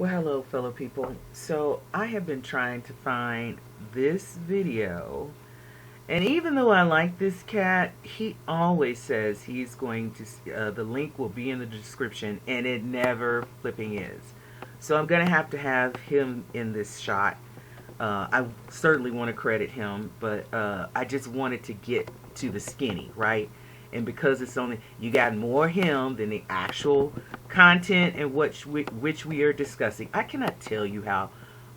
Well, hello, fellow people. So, I have been trying to find this video, and even though I like this cat, he always says he's going to, the link will be in the description, and it never flipping is. So, I'm going to have him in this shot. I certainly want to credit him, but I just wanted to get to the skinny, right? And because it's only, you got more him than the actual content and which we are discussing. I cannot tell you how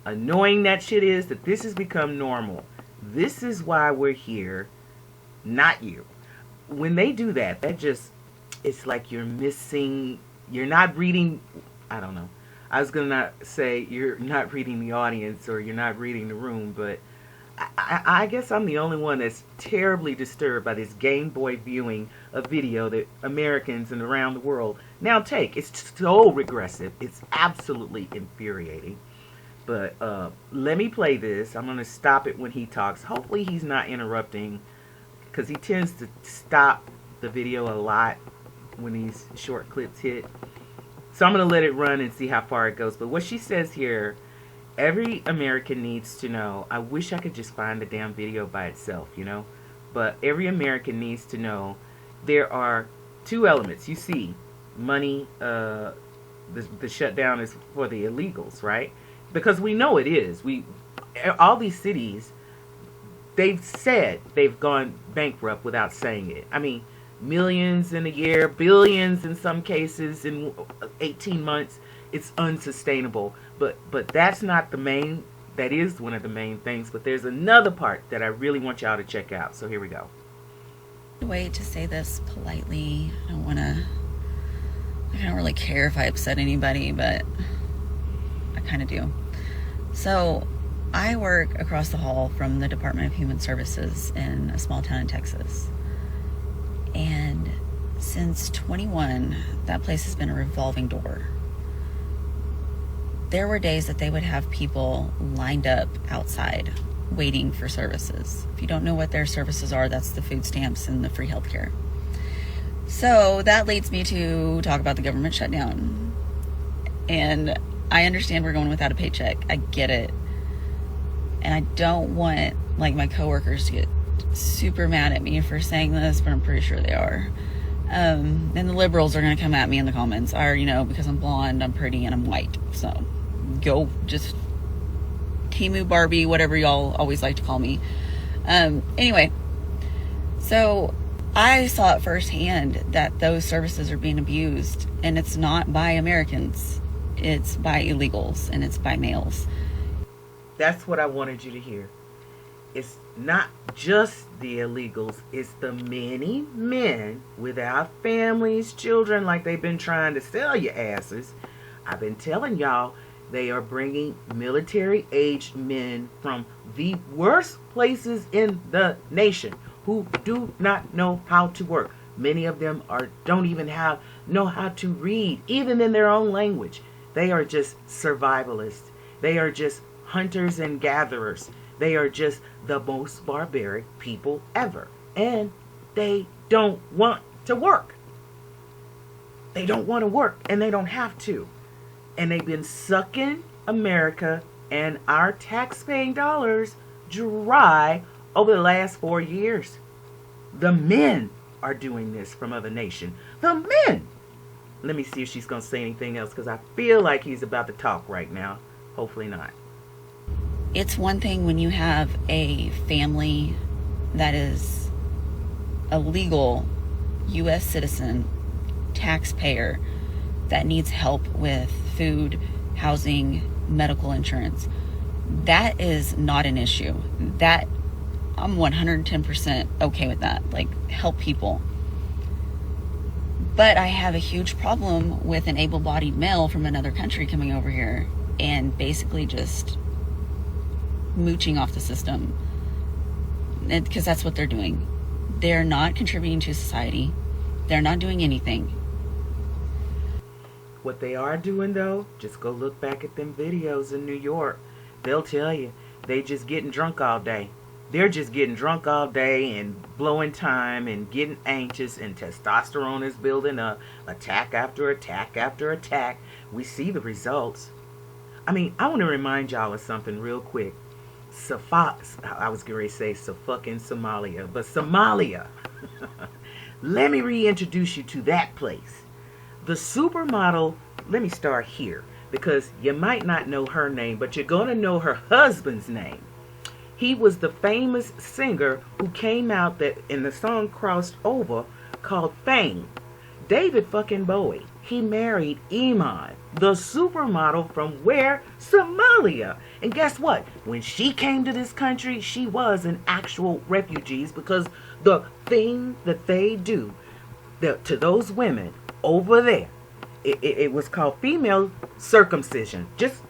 annoying that shit is, that this has become normal. This is why we're here, not you. When they do that, it's like you're missing, you're not reading, I don't know. I was going to not say you're not reading the audience or you're not reading the room, but I guess I'm the only one that's terribly disturbed by this Game Boy viewing of video that Americans and around the world now take. It's so regressive. It's absolutely infuriating. But let me play this. I'm going to stop it when he talks. Hopefully he's not interrupting, because he tends to stop the video a lot when these short clips hit. So I'm going to let it run and see how far it goes. But what she says here, every American needs to know. I wish I could just find the damn video by itself, you know. But every American needs to know there are two elements. You see, money, the shutdown is for the illegals, right? Because we know it is. All these cities, they've said they've gone bankrupt without saying it. I mean, millions in a year, billions in some cases in 18 months. It's unsustainable. But that's not the main, that is one of the main things. But there's another part that I really want y'all to check out. So here we go. Way to say this politely. I don't really care if I upset anybody, but I kind of do. So I work across the hall from the Department of Human Services in a small town in Texas. And since 21, that place has been a revolving door. There were days that they would have people lined up outside waiting for services. If you don't know what their services are, that's the food stamps and the free healthcare. So that leads me to talk about the government shutdown. And I understand we're going without a paycheck. I get it. And I don't want, like, my coworkers to get super mad at me for saying this, but I'm pretty sure they are. And the liberals are going to come at me in the comments. Because I'm blonde, I'm pretty, and I'm white. So go just Timu Barbie, whatever y'all always like to call me. Anyway, so I saw it firsthand that those services are being abused, and it's not by Americans. It's by illegals, and it's by males. That's what I wanted you to hear. It's not just the illegals, it's the many men without families, children, like they've been trying to sell your asses. I've been telling y'all, they are bringing military-aged men from the worst places in the nation who do not know how to work. Many of them don't even know how to read, even in their own language. They are just survivalists. They are just hunters and gatherers. They are just the most barbaric people ever. And they don't want to work. They don't want to work, and they don't have to. And they've been sucking America and our tax-paying dollars dry over the last 4 years. The men are doing this from other nation. The men! Let me see if she's going to say anything else, because I feel like he's about to talk right now. Hopefully not. It's one thing when you have a family that is a legal U.S. citizen, taxpayer, that needs help with food, housing, medical insurance. That is not an issue. That I'm 110% okay with that. Like, help people. But I have a huge problem with an able-bodied male from another country coming over here and basically just mooching off the system, because that's what they're doing. They're not contributing to society. They're not doing anything. What they are doing, though, just go look back at them videos in New York. They'll tell you they just getting drunk all day. They're just getting drunk all day and blowing time and getting anxious, and testosterone is building up, attack after attack after attack. We see the results. I mean, I want to remind y'all of something real quick. I was going to say fucking Somalia, but Somalia. Let me reintroduce you to that place. The supermodel, let me start here because you might not know her name, but you're going to know her husband's name. He was the famous singer who came out that in the song crossed over called Fame. David fucking Bowie. He married Iman, the supermodel from where? Somalia. And guess what? When she came to this country, she was an actual refugee because the thing that they do to those women over there, it was called female circumcision. Just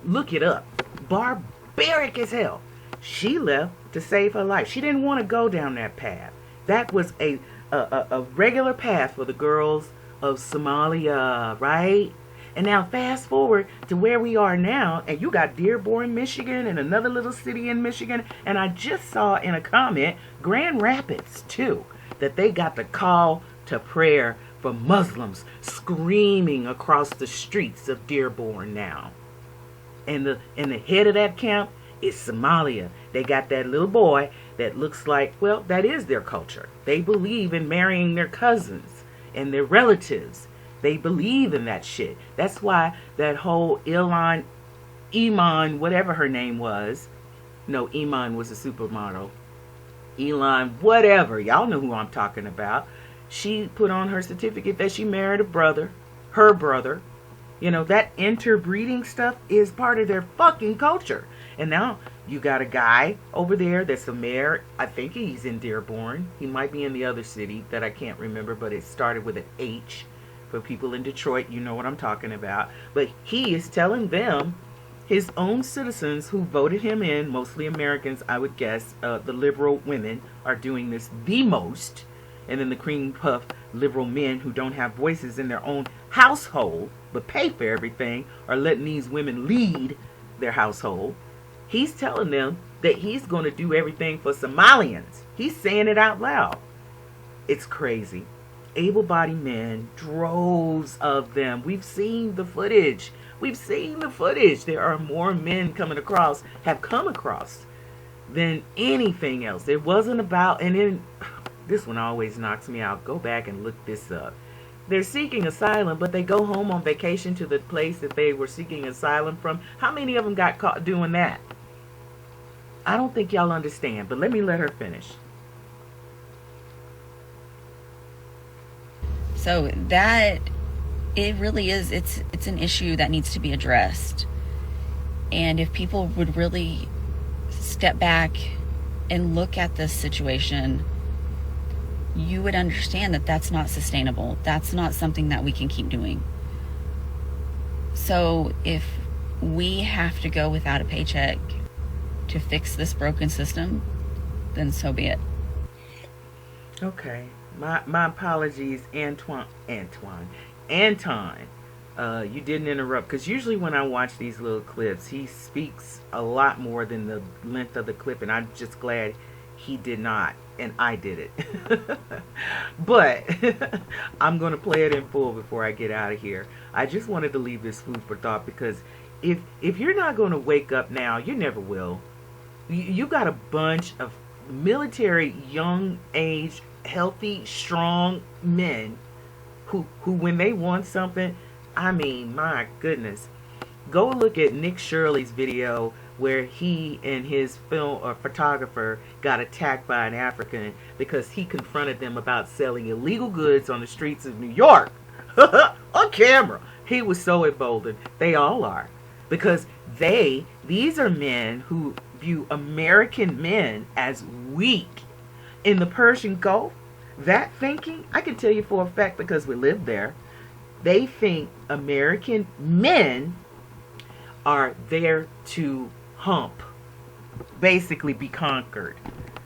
look it up. Barbaric as hell. She left to save her life. She didn't want to go down that path. That was a regular path for the girls of Somalia, right? And now fast forward to where we are now, and you got Dearborn, Michigan, and another little city in Michigan, and I just saw in a comment, Grand Rapids too, that they got the call to prayer for Muslims screaming across the streets of Dearborn now. And the head of that camp is Somalia. They got that little boy that looks like, well, that is their culture. They believe in marrying their cousins and their relatives. They believe in that shit. That's why that whole Iman, whatever her name was. No, Iman was a supermodel. Elon, whatever. Y'all know who I'm talking about. She put on her certificate that she married her brother. You know, that interbreeding stuff is part of their fucking culture. And now you got a guy over there that's a mayor. I think he's in Dearborn. He might be in the other city that I can't remember, but it started with an H. For people in Detroit, you know what I'm talking about. But he is telling them, his own citizens who voted him in, mostly Americans, I would guess, the liberal women are doing this the most. And then the cream puff liberal men who don't have voices in their own household, but pay for everything, are letting these women lead their household. He's telling them that he's going to do everything for Somalians. He's saying it out loud. It's crazy. Able-bodied men, droves of them. We've seen the footage. There are more men have come across than anything else. It wasn't about, and then this one always knocks me out. Go back and look this up. They're seeking asylum, but they go home on vacation to the place that they were seeking asylum from. How many of them got caught doing that? I don't think y'all understand, but let me let her finish. So that, it really is, it's an issue that needs to be addressed. And if people would really step back and look at this situation, you would understand that that's not sustainable. That's not something that we can keep doing. So if we have to go without a paycheck to fix this broken system, then so be it. Okay. My apologies, Anton. You didn't interrupt, because usually when I watch these little clips, he speaks a lot more than the length of the clip, and I'm just glad he did not, and I did it. But I'm going to play it in full before I get out of here. I just wanted to leave this food for thought, because if you're not going to wake up now, you never will. You got a bunch of military, young age, healthy, strong men who when they want something, I mean, my goodness. Go look at Nick Shirley's video where he and his film or photographer got attacked by an African because he confronted them about selling illegal goods on the streets of New York on camera. He was so emboldened. They all are, because these are men who view American men as weak. In the Persian Gulf, that thinking, I can tell you for a fact because we live there, they think American men are there to hump, basically be conquered.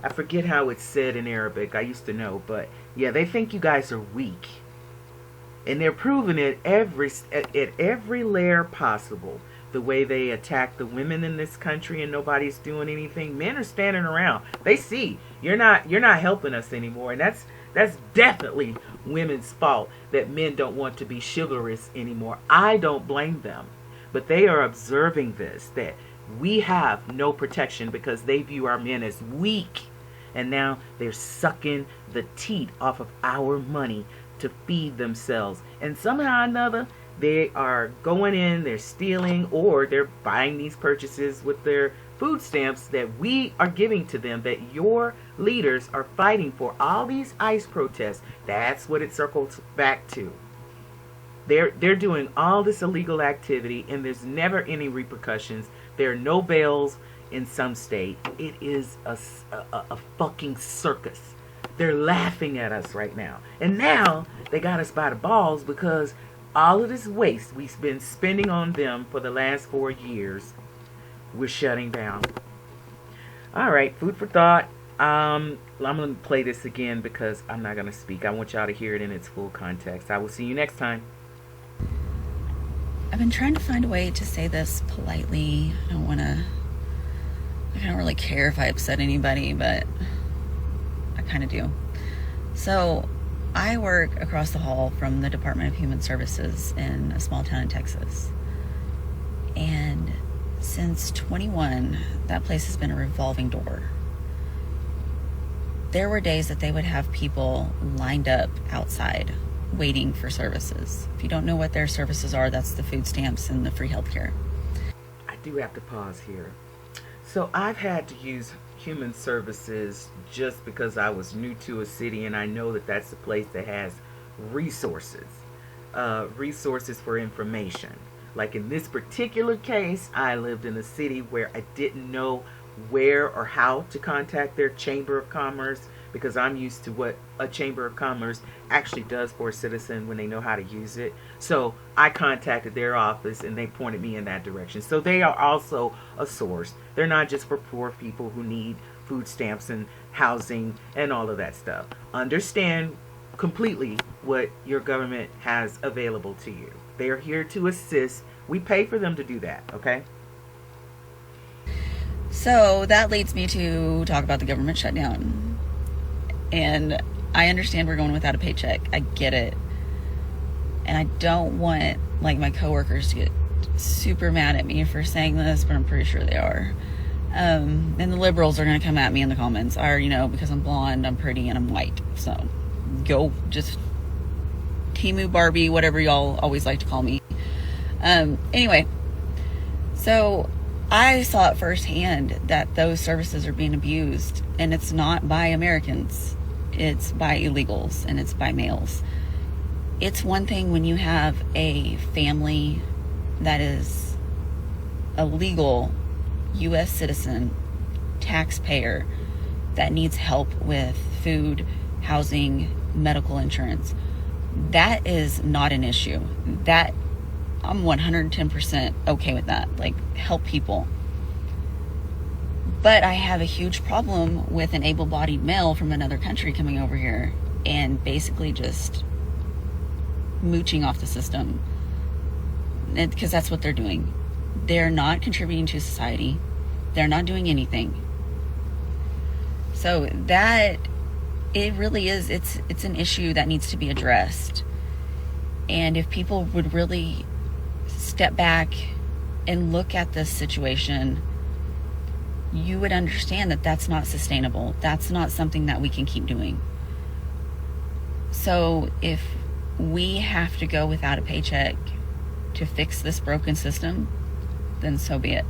I forget how it's said in Arabic. I used to know, but yeah, they think you guys are weak. And they're proving it at every layer possible. The way they attack the women in this country and nobody's doing anything. Men are standing around. They see you're not helping us anymore, and that's definitely women's fault that men don't want to be chivalrous anymore. I don't blame them, But they are observing this, that we have no protection because they view our men as weak. And now they're sucking the teat off of our money to feed themselves. And somehow or another, they are going in, they're stealing, or they're buying these purchases with their food stamps that we are giving to them, that your leaders are fighting for. All these ICE protests, that's what it circles back to. They're doing all this illegal activity, and there's never any repercussions. There are no bails in some state. It is a fucking circus. They're laughing at us right now. And now they got us by the balls because all of this waste we've been spending on them for the last 4 years, we're shutting down. All right, food for thought. I'm going to play this again because I'm not going to speak. I want y'all to hear it in its full context. I will see you next time. I've been trying to find a way to say this politely. I don't really care if I upset anybody, but I kind of do. So I work across the hall from the Department of Human Services in a small town in Texas. And since 21, that place has been a revolving door. There were days that they would have people lined up outside waiting for services. If you don't know what their services are, that's the food stamps and the free healthcare. I do have to pause here. So I've had to use human services just because I was new to a city, and I know that that's a place that has resources for information. Like in this particular case, I lived in a city where I didn't know where or how to contact their Chamber of Commerce, because I'm used to what a Chamber of Commerce actually does for a citizen when they know how to use it. So I contacted their office and they pointed me in that direction. So they are also a source. They're not just for poor people who need food stamps and housing and all of that stuff. Understand completely what your government has available to you. They are here to assist. We pay for them to do that, okay? So that leads me to talk about the government shutdown. And I understand we're going without a paycheck. I get it. And I don't want, like, my coworkers to get super mad at me for saying this, but I'm pretty sure they are. And the liberals are going to come at me in the comments. Because I'm blonde, I'm pretty, and I'm white. So go just Timu Barbie, whatever y'all always like to call me. Anyway, so I saw it firsthand that those services are being abused, and it's not by Americans. It's by illegals, and it's by males. It's one thing when you have a family that is a legal U.S. citizen, taxpayer, that needs help with food, housing, medical insurance. That is not an issue. That I'm 110% okay with that. Like, help people. But I have a huge problem with an able-bodied male from another country coming over here and basically just mooching off the system. Because that's what they're doing. They're not contributing to society. They're not doing anything. So that, it really is, it's an issue that needs to be addressed. And if people would really step back and look at this situation, you would understand that that's not sustainable. That's not something that we can keep doing. So if we have to go without a paycheck to fix this broken system, then so be it.